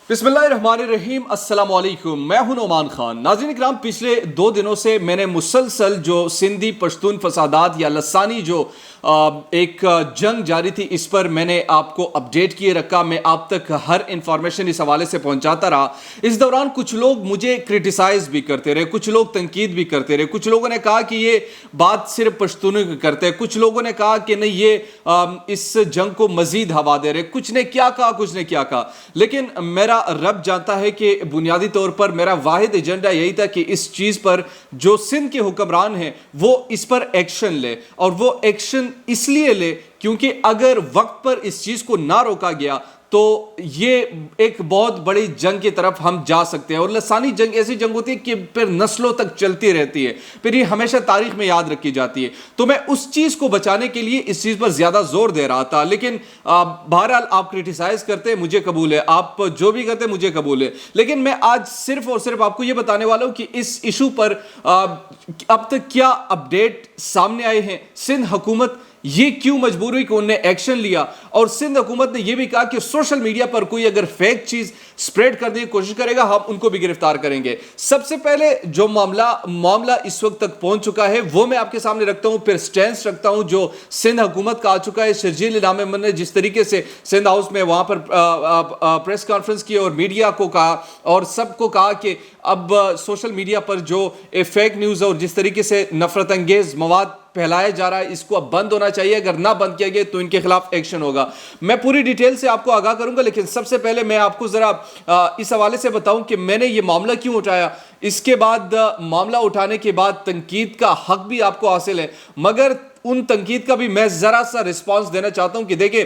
بسم اللہ الرحمن الرحیم، السلام علیکم، میں ہوں نعمان خان۔ ناظرین اکرام، پچھلے 2 دنوں سے میں نے مسلسل جو سندھی پشتون فسادات یا لسانی جو ایک جنگ جاری تھی، اس پر میں نے آپ کو اپڈیٹ کیے رکھا۔ میں آپ تک ہر انفارمیشن اس حوالے سے پہنچاتا رہا۔ اس دوران کچھ لوگ مجھے کرٹیسائز بھی کرتے رہے، کچھ لوگ تنقید بھی کرتے رہے، کچھ لوگوں نے کہا کہ یہ بات صرف پشتونوں کی کرتے ہیں، کچھ لوگوں نے کہا کہ نہیں یہ اس جنگ کو مزید ہوا دے رہے، کچھ نے کیا کہا، کچھ نے کیا کہا۔ لیکن میرا رب جانتا ہے کہ بنیادی طور پر میرا واحد ایجنڈا یہی تھا کہ اس چیز پر جو سندھ کے حکمران ہیں وہ اس پر ایکشن لے، اور وہ ایکشن اس لیے لے کیونکہ اگر وقت پر اس چیز کو نہ روکا گیا تو یہ ایک بہت بڑی جنگ کی طرف ہم جا سکتے ہیں۔ اور لسانی جنگ ایسی جنگ ہوتی ہے کہ پھر نسلوں تک چلتی رہتی ہے، پھر یہ ہمیشہ تاریخ میں یاد رکھی جاتی ہے۔ تو میں اس چیز کو بچانے کے لیے اس چیز پر زیادہ زور دے رہا تھا۔ لیکن بہرحال آپ کرٹیسائز کرتے مجھے قبول ہے، آپ جو بھی کرتے مجھے قبول ہے، لیکن میں آج صرف اور صرف آپ کو یہ بتانے والا ہوں کہ اس ایشو پر اب تک کیا اپڈیٹ سامنے آئے ہیں۔ سندھ حکومت یہ کیوں مجبور ہوئی کہ انہوں نے ایکشن لیا، اور سندھ حکومت نے یہ بھی کہا کہ سوشل میڈیا پر کوئی اگر فیک چیز سپریڈ کرنے کی کوشش کرے گا ہم ان کو بھی گرفتار کریں گے۔ سب سے پہلے جو معاملہ اس وقت تک پہنچ چکا ہے وہ میں آپ کے سامنے رکھتا ہوں، پھر سٹینس رکھتا ہوں جو سندھ حکومت کا آ چکا ہے۔ شرجیل انعام احمد نے جس طریقے سے سندھ ہاؤس میں وہاں پر پریس کانفرنس کی اور میڈیا کو کہا اور سب کو کہا کہ اب سوشل میڈیا پر جو فیک نیوز اور جس طریقے سے نفرت انگیز مواد پھیلایا جا رہا ہے اس کو اب بند ہونا چاہیے، اگر نہ بند کیا گیا تو ان کے خلاف ایکشن ہوگا۔ میں پوری ڈیٹیل سے آپ کو آگاہ کروں گا، لیکن سب سے پہلے میں آپ کو ذرا اس حوالے سے بتاؤں کہ میں نے یہ معاملہ کیوں اٹھایا۔ اس کے بعد معاملہ اٹھانے کے بعد تنقید کا حق بھی آپ کو حاصل ہے، مگر ان تنقید کا بھی میں ذرا سا رسپانس دینا چاہتا ہوں کہ دیکھیں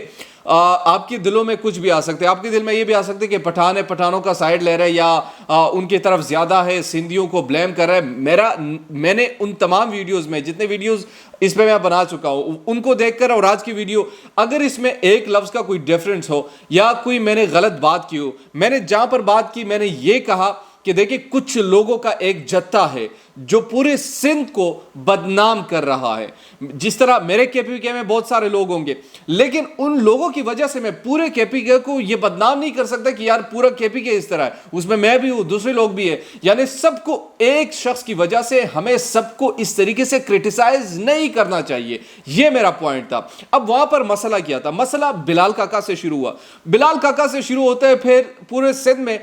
آپ کے دلوں میں کچھ بھی آ سکتے ہیں، آپ کے دل میں یہ بھی آ سکتے کہ پٹھان ہے، پٹھانوں کا سائڈ لے رہا ہے، یا ان کی طرف زیادہ ہے، سندھیوں کو بلیم کر رہا ہے۔ میں نے ان تمام ویڈیوز میں جتنے ویڈیوز اس پہ میں بنا چکا ہوں ان کو دیکھ کر اور آج کی ویڈیو اگر اس میں ایک لفظ کا کوئی ڈیفرنس ہو یا کوئی میں نے غلط بات کی ہو، میں نے جہاں پر بات کی میں نے یہ کہا کہ دیکھیں کچھ لوگوں کا ایک جتھا ہے جو پورے سندھ کو بدنام کر رہا ہے۔ جس طرح میرے کے پی کے میں بہت سارے لوگ ہوں گے، لیکن ان لوگوں کی وجہ سے میں پورے کے پی کے کو یہ بدنام نہیں کر سکتا کہ یار پورا کے پی کے اس طرح ہے، اس میں بھی ہوں، دوسرے لوگ بھی ہیں، یعنی سب کو ایک شخص کی وجہ سے ہمیں سب کو اس طریقے سے کرٹیسائز نہیں کرنا چاہیے، یہ میرا پوائنٹ تھا۔ اب وہاں پر مسئلہ کیا تھا؟ مسئلہ بلال کاکا سے شروع ہوا۔ بلال کاکا سے شروع ہوتا ہے، پھر پورے سندھ میں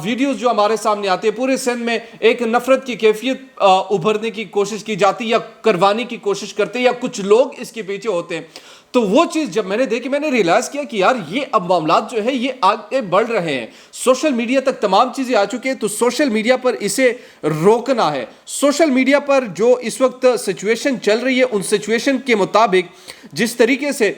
ویڈیوز جو ہمارے سامنے آتے ہیں، پورے سندھ میں ایک نفرت کی کیفیت ابھرنے کی کوشش کی جاتی یا کروانے کی کوشش کرتے یا کچھ لوگ اس کے پیچھے ہوتے ہیں۔ تو وہ چیز جب میں نے دیکھی میں نے ریلائز کیا کہ یار یہ اب معاملات جو ہے یہ آگے بڑھ رہے ہیں، سوشل میڈیا تک تمام چیزیں آ چکی ہیں، تو سوشل میڈیا پر اسے روکنا ہے۔ سوشل میڈیا پر جو اس وقت سچویشن چل رہی ہے ان سچویشن کے مطابق جس طریقے سے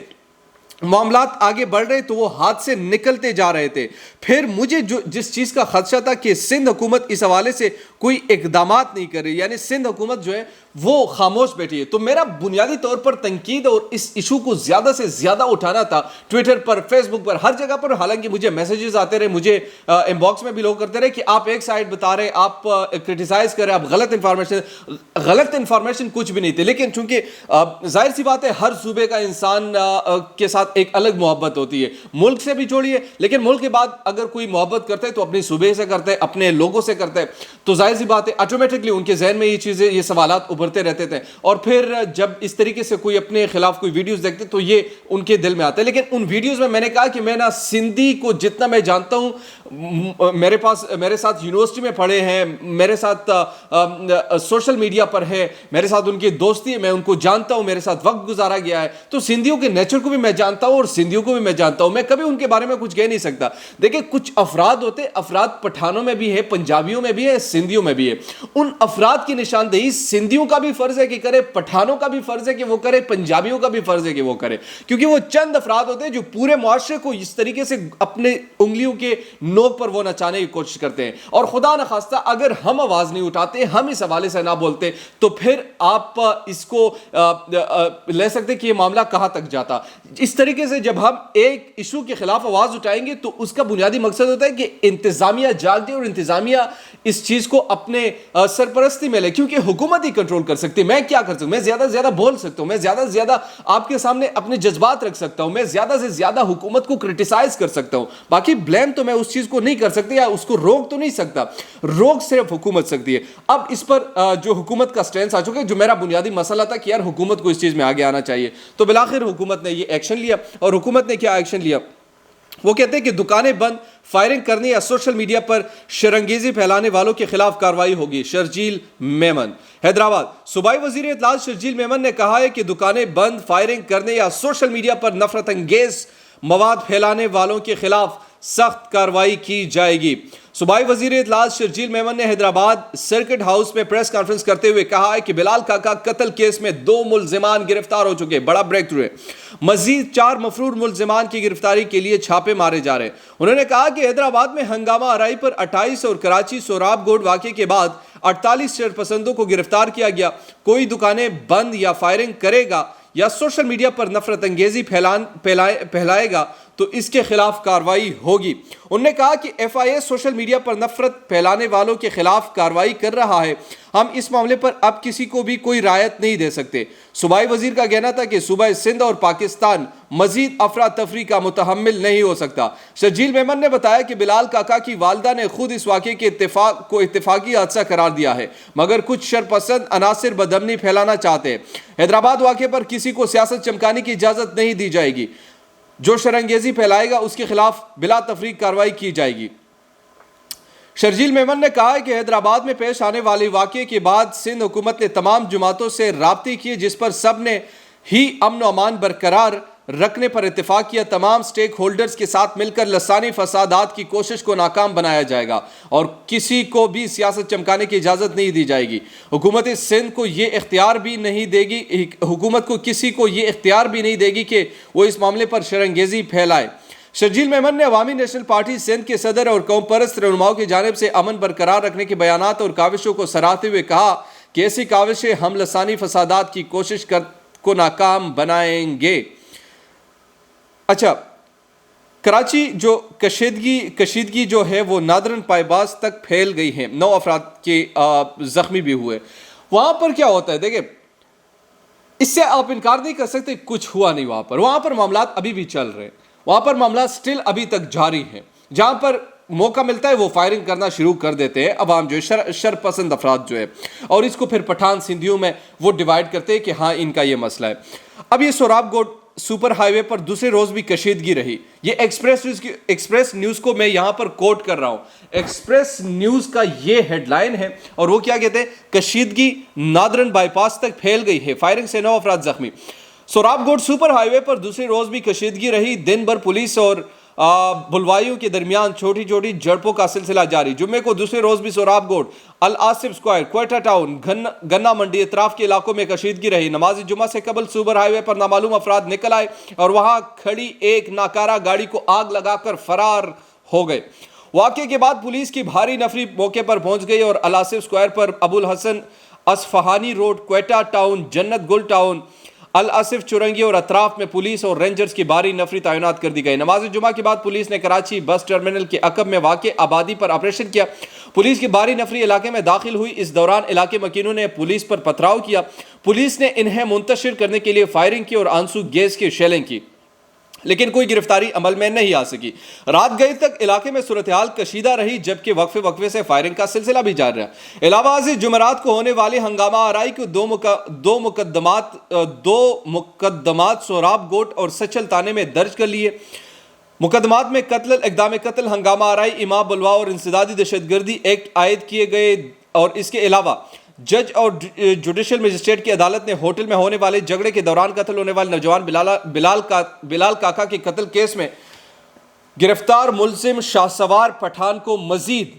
معاملات آگے بڑھ رہے تو وہ ہاتھ سے نکلتے جا رہے تھے۔ پھر مجھے جس چیز کا خدشہ تھا کہ سندھ حکومت اس حوالے سے کوئی اقدامات نہیں کر رہی، یعنی سندھ حکومت جو ہے وہ خاموش بیٹھی ہے، تو میرا بنیادی طور پر تنقید اور اس ایشو کو زیادہ سے زیادہ اٹھانا تھا ٹویٹر پر، فیس بک پر، ہر جگہ پر۔ حالانکہ مجھے میسیجز آتے رہے، مجھے ان باکس میں بھی لوگ کرتے رہے کہ آپ ایک سائڈ بتا رہے، آپ کرٹیسائز کر رہے، آپ غلط انفارمیشن کچھ بھی نہیں تھی، لیکن چونکہ ظاہر سی بات ہے ہر صوبے کا انسان کے ساتھ ایک الگ محبت ہوتی ہے، ملک سے بھی چھوڑیے، لیکن ملک کے بعد اگر کوئی محبت کرتا ہے تو اپنے صوبے سے کرتا ہے، اپنے لوگوں سے کرتا ہے، تو ظاہر سی بات ہے آٹومیٹکلی ان کے ذہن میں یہ چیزیں، یہ سوالات ابھرتے رہتے تھے، اور پھر جب اس طریقے سے کوئی اپنے خلاف کوئی ویڈیوز دیکھتے تو یہ ان کے دل میں آتا ہے۔ لیکن ان ویڈیوز میں نے کہا کہ میں نا سندھی کو جتنا میں جانتا ہوں، میرے ساتھ یونیورسٹی میں پڑھے ہیں، میرے ساتھ سوشل میڈیا پر ہے، میرے ساتھ ان کی دوستی ہے، میں ان کو جانتا ہوں، میرے ساتھ وقت گزارا گیا ہے، تو سندھیوں کے نیچر کو بھی میں جانتا ہوں اور سندھیوں کو بھی میں جانتا ہوں، میں کبھی ان کے بارے میں کچھ کہہ نہیں سکتا۔ دیکھیں کچھ افراد ہوتے، افراد پٹھانوں میں بھی ہے، پنجابیوں میں بھی ہے، سندھیوں میں بھی ہے، ان افراد کی نشاندہی سندھیوں کا بھی فرض ہے کہ کرے، پٹھانوں کا بھی فرض ہے کہ وہ کرے، پنجابیوں کا بھی فرض ہے کہ وہ کرے، کیونکہ وہ چند افراد ہوتے ہیں جو پورے معاشرے کو اس طریقے سے اپنے انگلیوں کے نوک پر وہ نچانے کی کوشش کرتے ہیں، اور خدا نخواستہ اگر ہم آواز نہیں اٹھاتے، ہم اس حوالے سے نہ بولتے تو پھر آپ اس کو لے سکتے کہ یہ معاملہ کہاں تک جاتا۔ اس طریقے سے جب ہم ایک ایشو کے خلاف آواز اٹھائیں گے تو اس کا بنیادی مقصد ہوتا ہے کہ انتظامیہ جاگ جائے اور انتظامیہ اس چیز کو اپنے سرپرستی میں لے، کیونکہ حکومت ہی کنٹرول کر سکتی ہے۔ میں کیا کر سکتا ہوں؟ میں زیادہ سے زیادہ بول سکتا ہوں، میں زیادہ سے زیادہ آپ کے سامنے اپنے جذبات رکھ سکتا ہوں، میں زیادہ سے زیادہ حکومت کو کرٹیسائز کر سکتا ہوں، باقی بلیم تو میں اس چیز کو نہیں کر سکتے یا اس کو روک تو نہیں سکتا, روک صرف حکومت سکتی ہے. اب اس پر جو حکومت کا سٹینس آ چکا ہے, جو میرا بنیادی مسئلہ تھا کہ یار حکومت کو اس چیز میں آگے آنا چاہیے, تو بالآخر حکومت نے یہ ایکشن لیا. اور حکومت نے کیا ایکشن لیا؟ وہ کہتے ہیں کہ دکانیں بند, فائرنگ کرنے یا سوشل میڈیا پر شرنگیزی پھیلانے والوں کے خلاف کارروائی ہوگی. شرجیل میمن, حیدرآباد. صوبائی وزیر اطلاعات شرجیل میمن نے کہا ہے کہ دکانیں بند, فائرنگ کرنے یا سوشل میڈیا پر نفرت انگیز مواد پھیلانے والوں کے خلاف سخت کارروائی کی جائے گی. صوبائی وزیر اطلاعات شرجیل میمن نے حیدرآباد سرکٹ ہاؤس میں پریس کانفرنس کرتے ہوئے کہا ہے کہ بلال کاکا قتل کیس میں 2 ملزمان گرفتار ہو چکے, بڑا بریک تھرو ہے. مزید 4 مفرور ملزمان کی گرفتاری کے لیے چھاپے مارے جا رہے ہیں. انہوں نے کہا کہ حیدرآباد میں ہنگامہ آرائی پر 28 اور کراچی سوراب گوڈ واقعے کے بعد 48 شرپسندوں کو گرفتار کیا گیا. کوئی دکانیں بند یا فائرنگ کرے گا یا سوشل میڈیا پر نفرت انگیزی پھیلائے گا تو اس کے خلاف کارروائی ہوگی. انہوں نے کہا کہ F I A social media پر نفرت پھیلانے والوں کے خلاف کارروائی کر رہا ہے. ہم اس معاملے پر اب کسی کو بھی کوئی رعایت نہیں دے سکتے. صوبائی وزیر کا کہنا تھا کہ صوبہ سندھ اور پاکستان مزید افراتفری کا متحمل نہیں ہو سکتا. شرجیل میمن نے بتایا کہ بلال کاکا کی والدہ نے خود اس واقعے کے اتفاقی حادثہ قرار دیا ہے, مگر کچھ شرپسند عناصر بدامنی پھیلانا چاہتے ہیں. حیدرآباد واقعے پر کسی کو سیاست چمکانے کی اجازت نہیں دی جائے گی. جو شرنگیزی پھیلائے گا اس کے خلاف بلا تفریق کارروائی کی جائے گی. شرجیل میمن نے کہا ہے کہ حیدرآباد میں پیش آنے والے واقعے کے بعد سندھ حکومت نے تمام جماعتوں سے رابطے کیے, جس پر سب نے ہی امن و امان برقرار رکھنے پر اتفاق کیا. تمام سٹیک ہولڈرز کے ساتھ مل کر لسانی فسادات کی کوشش کو ناکام بنایا جائے گا اور کسی کو بھی سیاست چمکانے کی اجازت نہیں دی جائے گی. حکومت سندھ کو یہ اختیار بھی نہیں دے گی, حکومت کو کسی کو یہ اختیار بھی نہیں دے گی کہ وہ اس معاملے پر شرنگیزی پھیلائے. شرجیل میمن نے عوامی نیشنل پارٹی سندھ کے صدر اور قوم پرست رہنماؤں کی جانب سے امن برقرار رکھنے کے بیانات اور کاوشوں کو سراہتے ہوئے کہا کہ ایسی کاوشیں ہم لسانی فسادات کی کوشش کو ناکام بنائیں گے. اچھا, کراچی جو کشیدگی جو ہے وہ نادرن پائباز تک پھیل گئی ہے, 9 افراد کے زخمی بھی ہوئے. وہاں پر کیا ہوتا ہے, دیکھیں اس سے آپ انکار نہیں کر سکتے کچھ ہوا نہیں وہاں پر معاملات ابھی بھی چل رہے ہیں, وہاں پر معاملات سٹل ابھی تک جاری ہیں. جہاں پر موقع ملتا ہے وہ فائرنگ کرنا شروع کر دیتے ہیں عوام جو ہے, شرپسند افراد جو ہے, اور اس کو پھر پٹھان سندھیوں میں وہ ڈیوائیڈ کرتے ہیں کہ ہاں ان کا یہ مسئلہ ہے. اب یہ سوراب گوڈ سپر ہائی وے پر دوسرے روز بھی کشیدگی رہی. یہ ایکسپریس نیوز کو میں یہاں پر کوٹ کر رہا ہوں. ایکسپریس نیوز کا یہ ہیڈ لائن ہے اور وہ کیا کہتے ہیں, کشیدگی نادرن بائی پاس تک پھیل گئی ہے, فائرنگ سے 9 افراد زخمی. سوراب گوڈ سپر ہائی وے پر دوسرے روز بھی کشیدگی رہی. دن بھر پولیس اور بلوائیوں کے درمیان چھوٹی چھوٹی جھڑپوں کا سلسلہ جاری. جمعے کو دوسرے روز بھی سوراب good, Alasif square, Quetta town, گنا منڈی اطراف کے علاقوں میں کشیدگی رہی. نماز جمعہ سے قبل سپر ہائی وے پر نامعلوم افراد نکل آئے اور وہاں کھڑی ایک ناکارہ گاڑی کو آگ لگا کر فرار ہو گئے. واقعے کے بعد پولیس کی بھاری نفری موقع پر پہنچ گئی اور الآصف اسکوائر پر ابو الحسن اصفہانی روڈ, کوئٹہ ٹاؤن, جنت گل ٹاؤن, الآصف چورنگی اور اطراف میں پولیس اور رینجرز کی بھاری نفری تعینات کر دی گئی. نماز جمعہ کے بعد پولیس نے کراچی بس ٹرمینل کے عقب میں واقع آبادی پر آپریشن کیا. پولیس کی بھاری نفری علاقے میں داخل ہوئی. اس دوران علاقے مکینوں نے پولیس پر پتھراؤ کیا. پولیس نے انہیں منتشر کرنے کے لیے فائرنگ کی اور آنسو گیس کی شیلنگ کی, لیکن کوئی گرفتاری عمل میں نہیں آ سکی. رات گئے تک علاقے میں صورتحال کشیدہ رہی, جبکہ وقفے سے فائرنگ کا سلسلہ بھی جاری رہا. علاوہ ازیں جمعرات کو ہونے والے ہنگامہ آرائی کو دو مقدمات سوراب گوڈ اور سچل تانے میں درج کر لیے. مقدمات میں قتل, اقدام قتل, ہنگامہ آرائی, ایما بلوا اور انسدادی دہشت گردی ایکٹ عائد کیے گئے. اور اس کے علاوہ جج اور جوڈیشل مجسٹریٹ کی عدالت نے ہوٹل میں ہونے والے جھگڑے کے دوران قتل ہونے والے نوجوان بلال کاکا کے قتل کیس میں گرفتار ملزم شاہ سوار پٹھان کو مزید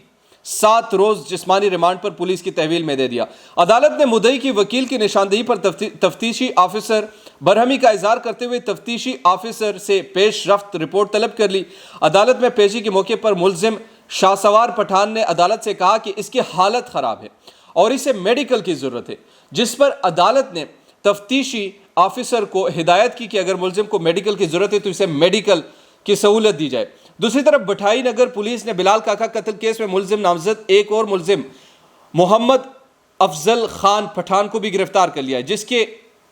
7 روز جسمانی ریمانڈ پر پولیس کی تحویل میں دے دیا. عدالت نے مدعی کی وکیل کی نشاندہی پر تفتیشی آفیسر برہمی کا اظہار کرتے ہوئے تفتیشی آفیسر سے پیش رفت رپورٹ طلب کر لی. عدالت میں پیشی کے موقع پر ملزم شاہ سوار پٹھان نے عدالت سے کہا کہ اس کی حالت خراب ہے اور اسے میڈیکل کی ضرورت ہے, جس پر عدالت نے تفتیشی آفیسر کو ہدایت کی کہ اگر ملزم کو میڈیکل کی ضرورت ہے تو اسے میڈیکل کی سہولت دی جائے. دوسری طرف بٹھائی نگر پولیس نے بلال کاکا قتل کیس میں ملزم نامزد ایک اور ملزم محمد افضل خان پٹھان کو بھی گرفتار کر لیا ہے, جس کے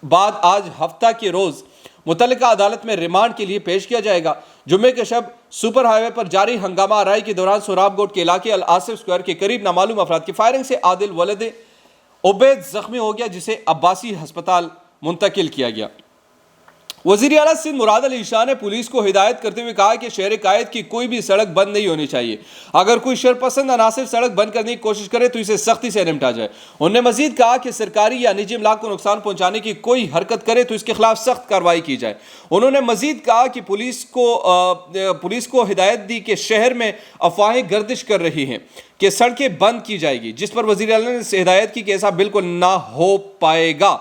بعد آج ہفتہ کے روز متعلقہ عدالت میں ریمانڈ کے لیے پیش کیا جائے گا۔ جمعے کے شب سپر ہائی وے پر جاری ہنگامہ آرائی کے دوران سوراب گوٹ کے علاقے الآصف اسکوائر کے قریب نامعلوم افراد کی فائرنگ سے عادل ولد عبید زخمی ہو گیا، جسے عباسی ہسپتال منتقل کیا گیا۔ وزیر اعلیٰ سندھ مراد علی شاہ نے پولیس کو ہدایت کرتے ہوئے کہا کہ شہر قائد کی کوئی بھی سڑک بند نہیں ہونی چاہیے۔ اگر کوئی شرپسند عناصر سڑک بند کرنے کی کوشش کرے تو اسے سختی سے نمٹا جائے۔ انہوں نے مزید کہا کہ سرکاری یا نجی املاک کو نقصان پہنچانے کی کوئی حرکت کرے تو اس کے خلاف سخت کارروائی کی جائے۔ انہوں نے مزید کہا کہ پولیس کو ہدایت دی کہ شہر میں افواہیں گردش کر رہی ہیں کہ سڑکیں بند کی جائے گی، جس پر وزیر اعلیٰ نے ہدایت کی کہ ایسا بالکل نہ ہو پائے گا۔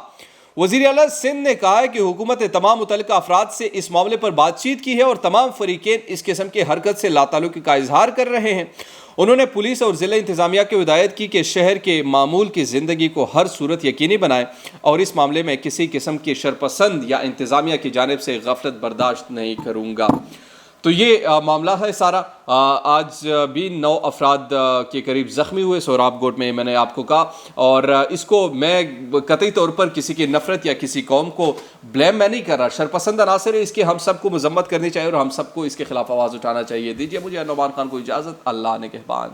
وزیر اعلیٰ سندھ نے کہا ہے کہ حکومت نے تمام متعلقہ افراد سے اس معاملے پر بات چیت کی ہے اور تمام فریقین اس قسم کی حرکت سے لاتعلقی کا اظہار کر رہے ہیں۔ انہوں نے پولیس اور ضلع انتظامیہ کو ہدایت کی کہ شہر کے معمول کی زندگی کو ہر صورت یقینی بنائیں اور اس معاملے میں کسی قسم کی شرپسند یا انتظامیہ کی جانب سے غفلت برداشت نہیں کروں گا۔ تو یہ معاملہ ہے سارا۔ آج بھی 9 افراد کے قریب زخمی ہوئے سوراب گوٹ میں نے آپ کو کہا، اور اس کو میں قطعی طور پر کسی کی نفرت یا کسی قوم کو بلیم میں نہیں کر رہا، شرپسند عناصر ہے، اس کی ہم سب کو مذمت کرنی چاہیے اور ہم سب کو اس کے خلاف آواز اٹھانا چاہیے۔ دیجیے مجھے نعمان خان کو اجازت، اللہ نگہبان۔